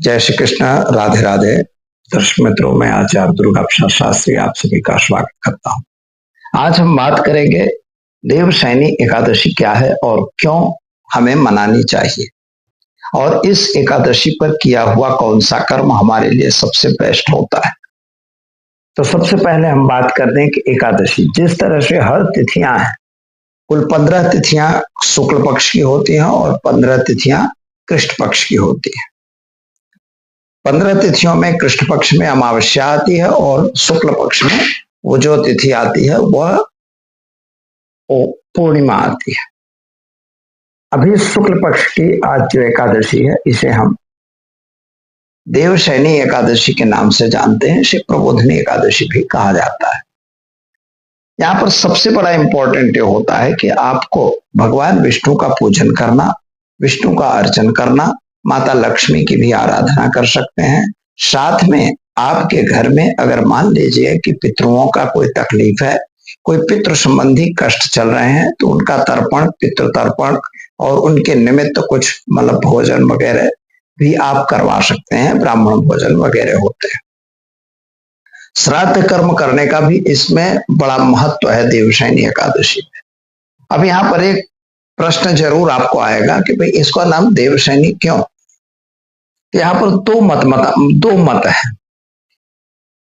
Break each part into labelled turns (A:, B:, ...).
A: जय श्री कृष्ण। राधे राधे। दर्शक मित्रों, मैं आचार्य दुर्गा प्रसाद शास्त्री आप सभी का स्वागत करता हूँ। आज हम बात करेंगे देवशयनी एकादशी क्या है और क्यों हमें मनानी चाहिए, और इस एकादशी पर किया हुआ कौन सा कर्म हमारे लिए सबसे बेस्ट होता है। तो सबसे पहले हम बात कर दें कि एकादशी, जिस तरह से हर तिथियां हैं, कुल 15 तिथियां शुक्ल पक्ष की होती हैं और 15 तिथियां कृष्ण पक्ष की होती हैं। 15 तिथियों में कृष्ण पक्ष में अमावस्या आती है और शुक्ल पक्ष में वो जो तिथि आती है वह पूर्णिमा आती है। अभी शुक्ल पक्ष की आज जो एकादशी है इसे हम देवशयनी एकादशी के नाम से जानते हैं। इसे प्रबोधिनी एकादशी भी कहा जाता है। यहाँ पर सबसे बड़ा इंपॉर्टेंट ये होता है कि आपको भगवान विष्णु का पूजन करना, विष्णु का अर्चन करना, माता लक्ष्मी की भी आराधना कर सकते हैं। साथ में आपके घर में अगर मान लीजिए कि पितरों का कोई तकलीफ है, कोई पितृ संबंधी कष्ट चल रहे हैं, तो उनका तर्पण, पितृ तर्पण और उनके निमित्त कुछ मतलब भोजन वगैरह भी आप करवा सकते हैं। ब्राह्मण भोजन वगैरह होते हैं। श्राद्ध कर्म करने का भी इसमें बड़ा महत्व है देवशयनी एकादशी में। अब यहाँ पर एक प्रश्न जरूर आपको आएगा कि भाई इसका नाम देवशयनी क्यों। यहाँ पर दो मत है।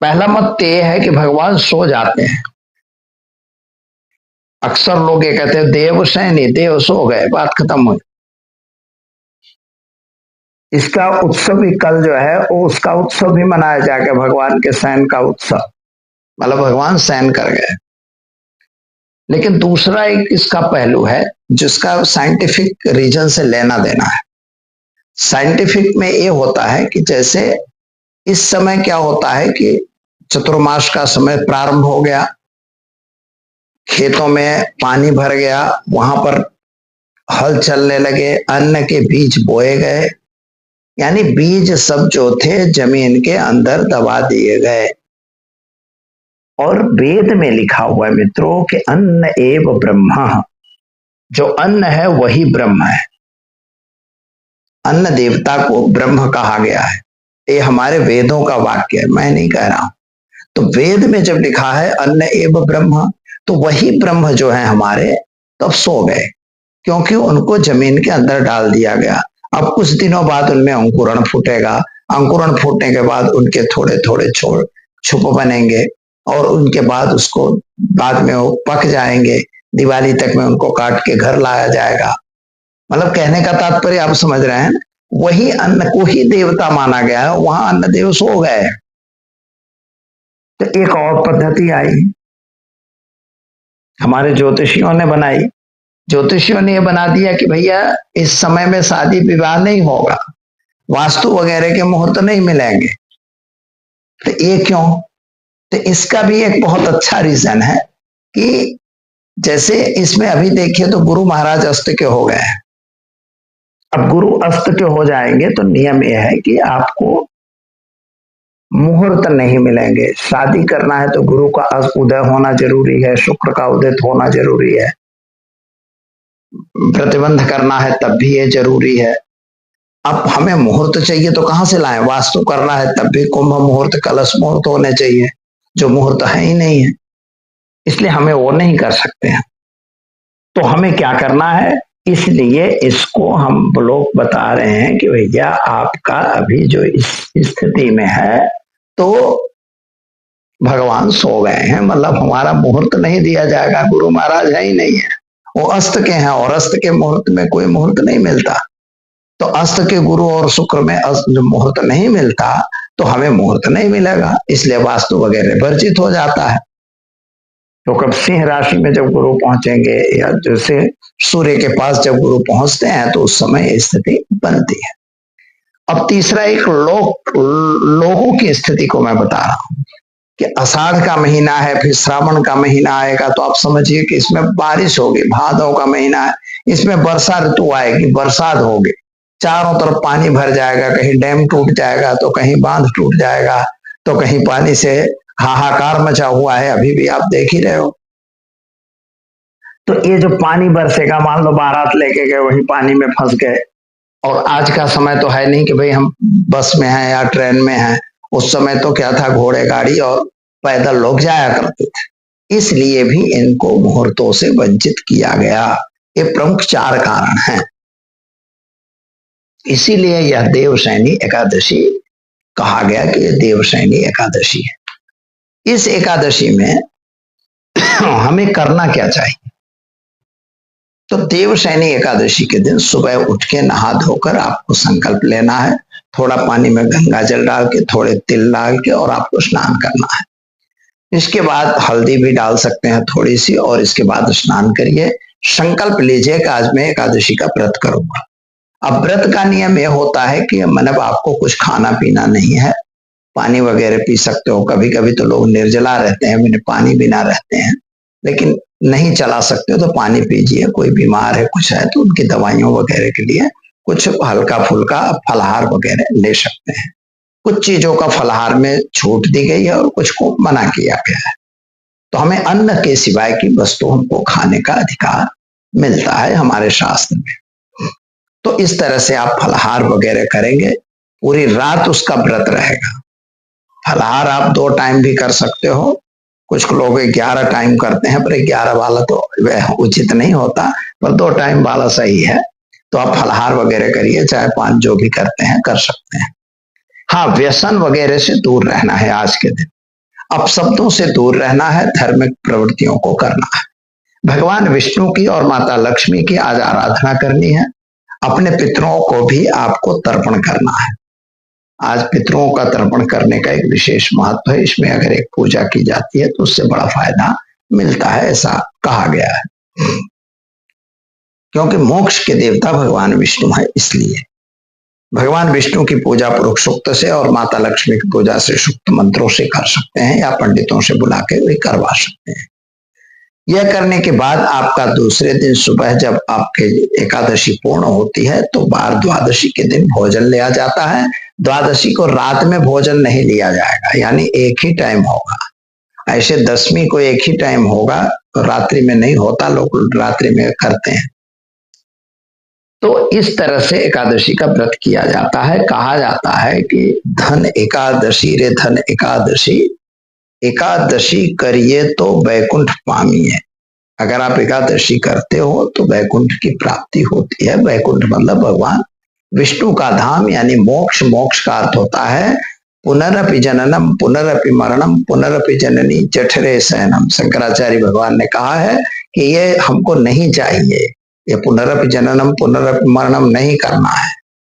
A: पहला मत ये है कि भगवान सो जाते हैं। अक्सर लोग ये कहते हैं देवशयनी, देव सो गए, बात खत्म हुई। इसका उत्सव भी कल जो है वो उसका उत्सव भी मनाया जाएगा, भगवान के शयन का उत्सव, मतलब भगवान शयन कर गए। लेकिन दूसरा एक इसका पहलू है जिसका साइंटिफिक रीजन से लेना देना है। साइंटिफिक में ये होता है कि जैसे इस समय क्या होता है कि चतुर्मास का समय प्रारंभ हो गया, खेतों में पानी भर गया, वहां पर हल चलने लगे, अन्न के बीज बोए गए, यानी बीज सब जो थे जमीन के अंदर दबा दिए गए। और वेद में लिखा हुआ है मित्रों कि अन्न एव ब्रह्म, जो अन्न है वही ब्रह्म है। अन्न देवता को ब्रह्म कहा गया है। ये हमारे वेदों का वाक्य है, मैं नहीं कह रहा हूं। तो वेद में जब लिखा है अन्न एव ब्रह्म, तो वही ब्रह्म जो है हमारे तब सो गए, क्योंकि उनको जमीन के अंदर डाल दिया गया। अब कुछ दिनों बाद उनमें अंकुरण फूटेगा। अंकुरण फूटने के बाद उनके थोड़े थोड़े छुप बनेंगे और उनके बाद उसको बाद में वो पक जाएंगे। दिवाली तक में उनको काट के घर लाया जाएगा। मतलब कहने का तात्पर्य आप समझ रहे हैं, वही अन्न को ही देवता माना गया है, वहां अन्न देव सो गए। तो एक और पद्धति आई, हमारे ज्योतिषियों ने बनाई। ज्योतिषियों ने यह बना दिया कि भैया इस समय में शादी विवाह नहीं होगा, वास्तु वगैरह के मुहूर्त नहीं मिलेंगे। तो ये क्यों? तो इसका भी एक बहुत अच्छा रीजन है कि जैसे इसमें अभी देखिए तो गुरु महाराज अस्त के हो गए हैं। अब गुरु अस्त के हो जाएंगे तो नियम यह है कि आपको मुहूर्त नहीं मिलेंगे। शादी करना है तो गुरु का उदय होना जरूरी है, शुक्र का उदय होना जरूरी है। प्रतिबंध करना है तब भी ये जरूरी है। अब हमें मुहूर्त चाहिए तो कहां से लाएं? वास्तु करना है तब भी कुंभ मुहूर्त, कलश मुहूर्त होने चाहिए, जो मुहूर्त है ही नहीं है, इसलिए हमें वो नहीं कर सकते हैं। तो हमें क्या करना है? इसलिए इसको हम लोग बता रहे हैं कि भैया आपका अभी जो इस स्थिति में है तो भगवान सो गए हैं, मतलब हमारा मुहूर्त नहीं दिया जाएगा। गुरु महाराज है ही नहीं है, वो अस्त के हैं और अस्त के मुहूर्त में कोई मुहूर्त नहीं मिलता। तो अस्त के गुरु और शुक्र में मुहूर्त नहीं मिलता तो हमें मुहूर्त नहीं मिलेगा, इसलिए वास्तु वगैरह वर्जित हो जाता है। तो कब सिंह राशि में जब गुरु पहुंचेंगे या जैसे सूर्य के पास जब गुरु पहुंचते हैं तो उस समय स्थिति बनती है। अब तीसरा एक लोगों की स्थिति को मैं बता रहा हूं कि आषाढ़ का महीना है, फिर श्रावण का महीना आएगा, तो आप समझिए कि इसमें बारिश होगी। भादों का महीना है, इसमें वर्षा ऋतु आएगी, बरसात होगी, चारों तरफ पानी भर जाएगा, कहीं डैम टूट जाएगा तो कहीं बांध टूट जाएगा, तो कहीं पानी से हाहाकार मचा हुआ है, अभी भी आप देख ही रहे हो। तो ये जो पानी बरसेगा, मान लो बारात लेके गए, वही पानी में फंस गए, और आज का समय तो है नहीं कि भाई हम बस में हैं या ट्रेन में हैं। उस समय तो क्या था, घोड़े गाड़ी और पैदल लोग जाया करते थे। इसलिए भी इनको मुहूर्तों से वंचित किया गया। ये प्रमुख 4 कारण हैं। इसीलिए यह देवशयनी एकादशी कहा गया कि यह देवशयनी एकादशी है। इस एकादशी में हमें करना क्या चाहिए? तो देवशयनी एकादशी के दिन सुबह उठ के नहा धोकर आपको संकल्प लेना है। थोड़ा पानी में गंगा जल डाल के, थोड़े तिल डाल के, और आपको स्नान करना है। इसके बाद हल्दी भी डाल सकते हैं थोड़ी सी, और इसके बाद स्नान करिए। संकल्प लीजिए कि आज मैं एकादशी का व्रत करूंगा। अब व्रत का नियम यह होता है कि मतलब आपको कुछ खाना पीना नहीं है, पानी वगैरह पी सकते हो। कभी कभी तो लोग निर्जला रहते हैं, मैंने पानी बिना रहते हैं, लेकिन नहीं चला सकते हो तो पानी पीजिए। कोई बीमार है, कुछ है, तो उनकी दवाइयों वगैरह के लिए कुछ हल्का फुल्का फलाहार वगैरह ले सकते हैं। कुछ चीजों का फलाहार में छूट दी गई है और कुछ को मना किया गया है। तो हमें अन्न के सिवाय की वस्तु हमको खाने का अधिकार मिलता है हमारे शास्त्र में। तो इस तरह से आप फलाहार वगैरह करेंगे, पूरी रात उसका व्रत रहेगा। फलाहार आप 2 टाइम भी कर सकते हो। कुछ लोग 11 टाइम करते हैं, पर 11 वाला तो वह उचित नहीं होता, पर 2 टाइम वाला सही है। तो आप फलाहार वगैरह करिए, चाहे 5 जो भी करते हैं कर सकते हैं। हाँ, व्यसन वगैरह से दूर रहना है आज के दिन। अपशब्दों से दूर रहना है, धार्मिक प्रवृत्तियों को करना है। भगवान विष्णु की और माता लक्ष्मी की आज आराधना करनी है। अपने पितरों को भी आपको तर्पण करना है। आज पितरों का तर्पण करने का एक विशेष महत्व है। इसमें अगर एक पूजा की जाती है तो उससे बड़ा फायदा मिलता है, ऐसा कहा गया है। क्योंकि मोक्ष के देवता भगवान विष्णु है, इसलिए भगवान विष्णु की पूजा पुरुष सूक्त से और माता लक्ष्मी की पूजा से सूक्त मंत्रों से कर सकते हैं, या पंडितों से बुला के वे करवा सकते हैं। यह करने के बाद आपका दूसरे दिन सुबह जब आपके एकादशी पूर्ण होती है तो बार द्वादशी के दिन भोजन लिया जाता है। द्वादशी को रात में भोजन नहीं लिया जाएगा, यानी एक ही टाइम होगा। ऐसे दशमी को एक ही टाइम होगा, तो रात्रि में नहीं होता, लोग रात्रि में करते हैं। तो इस तरह से एकादशी का व्रत किया जाता है। कहा जाता है कि धन एकादशी रे धन एकादशी, एकादशी करिए तो वैकुंठ पामिए। अगर आप एकादशी करते हो तो वैकुंठ की प्राप्ति होती है। वैकुंठ मतलब भगवान विष्णु का धाम, यानी मोक्ष। मोक्ष का अर्थ होता है पुनरपि जननम पुनरपि मरणम पुनरपि जननी जठरे शयनम। शंकराचार्य भगवान ने कहा है कि ये हमको नहीं चाहिए, ये पुनरपि जननम पुनरपि मरणम नहीं करना है,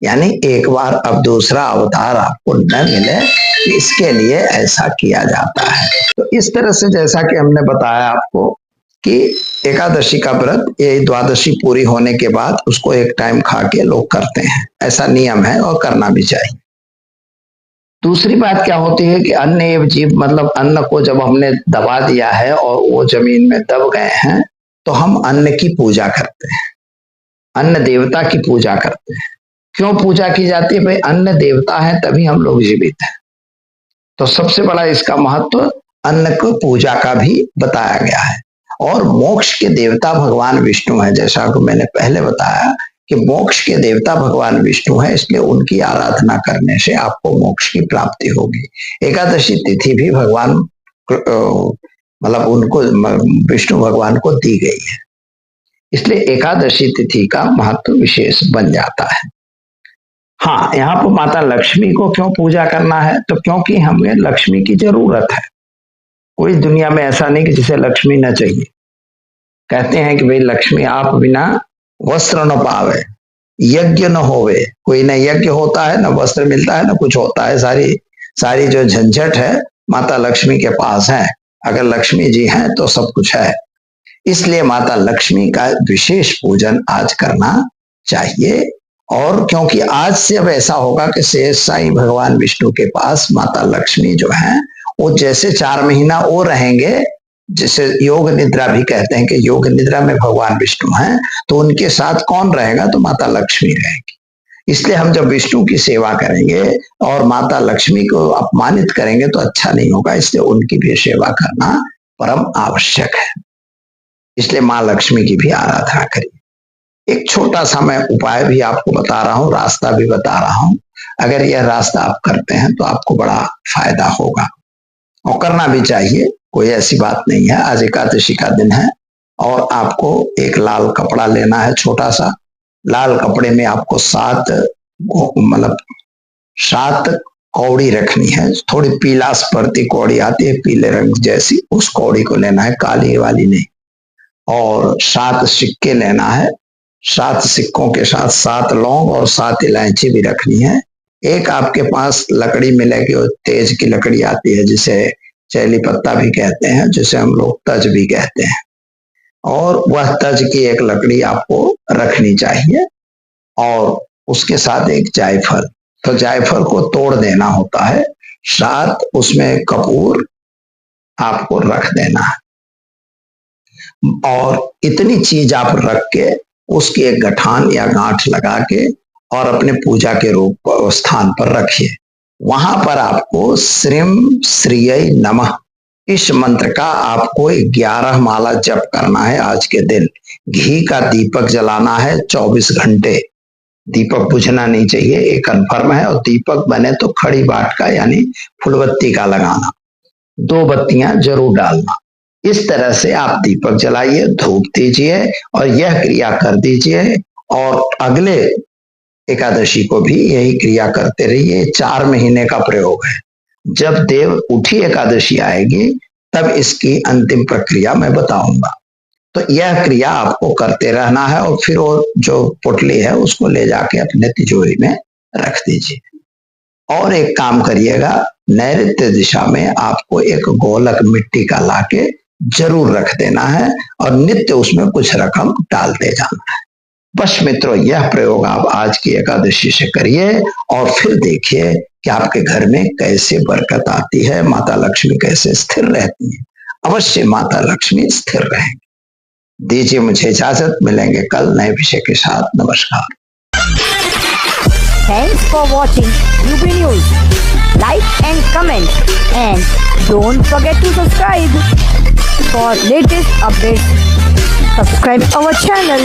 A: यानी एक बार अब दूसरा अवतार आपको न मिले, इसके लिए ऐसा किया जाता है। तो इस तरह से जैसा कि हमने बताया आपको कि एकादशी का व्रत ये द्वादशी पूरी होने के बाद उसको एक टाइम खा के लोग करते हैं, ऐसा नियम है और करना भी चाहिए। दूसरी बात क्या होती है कि अन्न एवं जीव, मतलब अन्न को जब हमने दबा दिया है और वो जमीन में दब गए हैं, तो हम अन्न की पूजा करते हैं, अन्न देवता की पूजा करते हैं। क्यों पूजा की जाती है? भाई अन्न देवता है तभी हम लोग जीवित हैं। तो सबसे बड़ा इसका महत्व अन्न को पूजा का भी बताया गया है। और मोक्ष के देवता भगवान विष्णु है, जैसा कि मैंने पहले बताया कि मोक्ष के देवता भगवान विष्णु है, इसलिए उनकी आराधना करने से आपको मोक्ष की प्राप्ति होगी। एकादशी तिथि भी भगवान मतलब उनको विष्णु भगवान को दी गई है, इसलिए एकादशी तिथि का महत्व विशेष बन जाता है। हाँ, यहाँ पर माता लक्ष्मी को क्यों पूजा करना है? तो क्योंकि हमें लक्ष्मी की जरूरत है। कोई दुनिया में ऐसा नहीं कि जिसे लक्ष्मी न चाहिए। कहते हैं कि भाई लक्ष्मी आप बिना वस्त्र न पावे, यज्ञ न होवे। कोई न यज्ञ होता है, न वस्त्र मिलता है, न कुछ होता है। सारी जो झंझट है माता लक्ष्मी के पास है। अगर लक्ष्मी जी हैं तो सब कुछ है। इसलिए माता लक्ष्मी का विशेष पूजन आज करना चाहिए। और क्योंकि आज से अब ऐसा होगा कि शेष साईं भगवान विष्णु के पास माता लक्ष्मी जो है वो जैसे 4 महीना वो रहेंगे, जिसे योग निद्रा भी कहते हैं कि योग निद्रा में भगवान विष्णु हैं, तो उनके साथ कौन रहेगा? तो माता लक्ष्मी रहेगी। इसलिए हम जब विष्णु की सेवा करेंगे और माता लक्ष्मी को अपमानित करेंगे तो अच्छा नहीं होगा। इसलिए उनकी भी सेवा करना परम आवश्यक है। इसलिए माँ लक्ष्मी की भी आराधना करिए। एक छोटा सा मैं उपाय भी आपको बता रहा हूँ, रास्ता भी बता रहा हूँ। अगर यह रास्ता आप करते हैं तो आपको बड़ा फायदा होगा और करना भी चाहिए, कोई ऐसी बात नहीं है। आज एकादशी का दिन है और आपको एक लाल कपड़ा लेना है, छोटा सा। लाल कपड़े में आपको 7 कौड़ी रखनी है। थोड़ी पीला स्पर्ती कौड़ी आती है, पीले रंग जैसी, उस कौड़ी को लेना है, काली वाली नहीं। और 7 सिक्के लेना है। 7 सिक्कों के साथ 7 लौंग और 7 इलायची भी रखनी है। एक आपके पास लकड़ी मिलेगी, वो तेज की लकड़ी आती है, जिसे चैली पत्ता भी कहते हैं, जिसे हम लोग तज भी कहते हैं। और वह तज की एक लकड़ी आपको रखनी चाहिए और उसके साथ एक जायफल। तो जायफल को तोड़ देना होता है, साथ उसमें कपूर आपको रख देना है और इतनी चीज आप रख के उसकी एक गठान या गांठ लगा के और अपने पूजा के रूप स्थान पर रखिए। वहां पर आपको श्रीम श्रीय नमः इस मंत्र का आपको 11 माला जप करना है। आज के दिन घी का दीपक जलाना है 24 घंटे। दीपक बुझना नहीं चाहिए, ये कन्फर्म है। और दीपक बने तो खड़ी बाट का यानी फुलबत्ती का लगाना, 2 बत्तियां जरूर डालना। इस तरह से आप दीपक जलाइए, धूप दीजिए और यह क्रिया कर दीजिए और अगले एकादशी को भी यही क्रिया करते रहिए। 4 महीने का प्रयोग है। जब देव उठी एकादशी आएगी तब इसकी अंतिम प्रक्रिया मैं बताऊंगा। तो यह क्रिया आपको करते रहना है और फिर वो जो पोटली है उसको ले जाके अपने तिजोरी में रख दीजिए। और एक काम करिएगा, नैऋत्य दिशा में आपको एक गोलक मिट्टी का लाके जरूर रख देना है और नित्य उसमें कुछ रकम डालते जाना है। बस मित्रों, यह प्रयोग आप आज की एकादशी से करिए और फिर देखिए कि आपके घर में कैसे बरकत आती है, माता लक्ष्मी कैसे स्थिर रहती है। अवश्य माता लक्ष्मी स्थिर रहेंगी। दीजिए मुझे इजाजत, मिलेंगे कल नए विषय के साथ। नमस्कार।
B: Thanks for watching UB News. Like and comment and don't forget to subscribe for latest updates. Subscribe our channel.